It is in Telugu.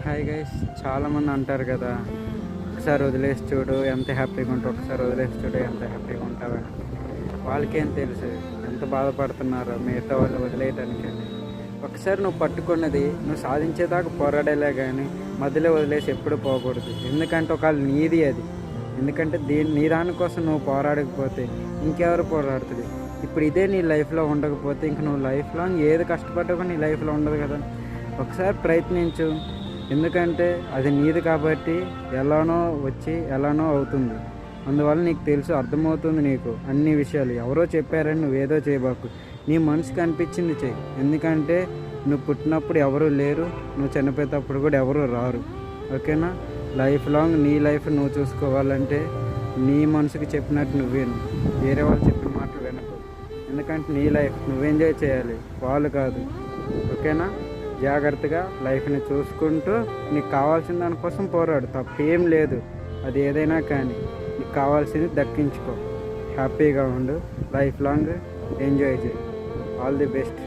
హాయ్ గైస్, చాలామంది అంటారు కదా, ఒకసారి వదిలేసి చూడు ఎంత హ్యాపీగా ఉంటావు, ఒకసారి వదిలేసి చూడు ఎంత హ్యాపీగా ఉంటావని. వాళ్ళకేం తెలుసు ఎంత బాధపడుతున్నారో మిగతా వాళ్ళు వదిలేయటానికి. ఒకసారి నువ్వు పట్టుకున్నది నువ్వు సాధించేదాకా పోరాడేలే కానీ మధ్యలో వదిలేసి ఎప్పుడు పోకూడదు. ఎందుకంటే ఒకవేళ నీది అది. ఎందుకంటే నీ దానికోసం నువ్వు పోరాడకపోతే ఇంకెవరు పోరాడుతుంది? ఇప్పుడు ఇదే నీ లైఫ్లో ఉండకపోతే ఇంక నువ్వు లైఫ్ లాంగ్ ఏది కష్టపడ్డా కూడా నీ లైఫ్లో ఉండదు కదా. ఒకసారి ప్రయత్నించు. ఎందుకంటే అది నీది కాబట్టి ఎలానో వచ్చి ఎలానో అవుతుంది. అందువల్ల నీకు తెలుసు, అర్థమవుతుంది నీకు అన్ని విషయాలు. ఎవరో చెప్పారని నువ్వేదో చేయబాకు. నీ మనసుకి అనిపించింది చెయ్యి. ఎందుకంటే నువ్వు పుట్టినప్పుడు ఎవరు లేరు, నువ్వు చనిపోయేటప్పుడు కూడా ఎవరు రారు. ఓకేనా? లైఫ్ లాంగ్ నీ లైఫ్ నువ్వు చూసుకోవాలంటే నీ మనసుకి చెప్పినట్టు నువ్వేను, వేరే వాళ్ళు చెప్పిన మాటలు వినకు. ఎందుకంటే నీ లైఫ్ నువ్వు ఎంజాయ్ చేయాలి, వాళ్ళు కాదు. ఓకేనా? జాగ్రత్తగా లైఫ్ని చూసుకుంటూ నీకు కావాల్సిన దానికోసం పోరాడు. తప్పేం లేదు. అది ఏదైనా కానీ నీకు కావాల్సింది దక్కించుకో. హ్యాపీగా ఉండు. లైఫ్ లాంగ్ ఎంజాయ్ చేయి. All the best.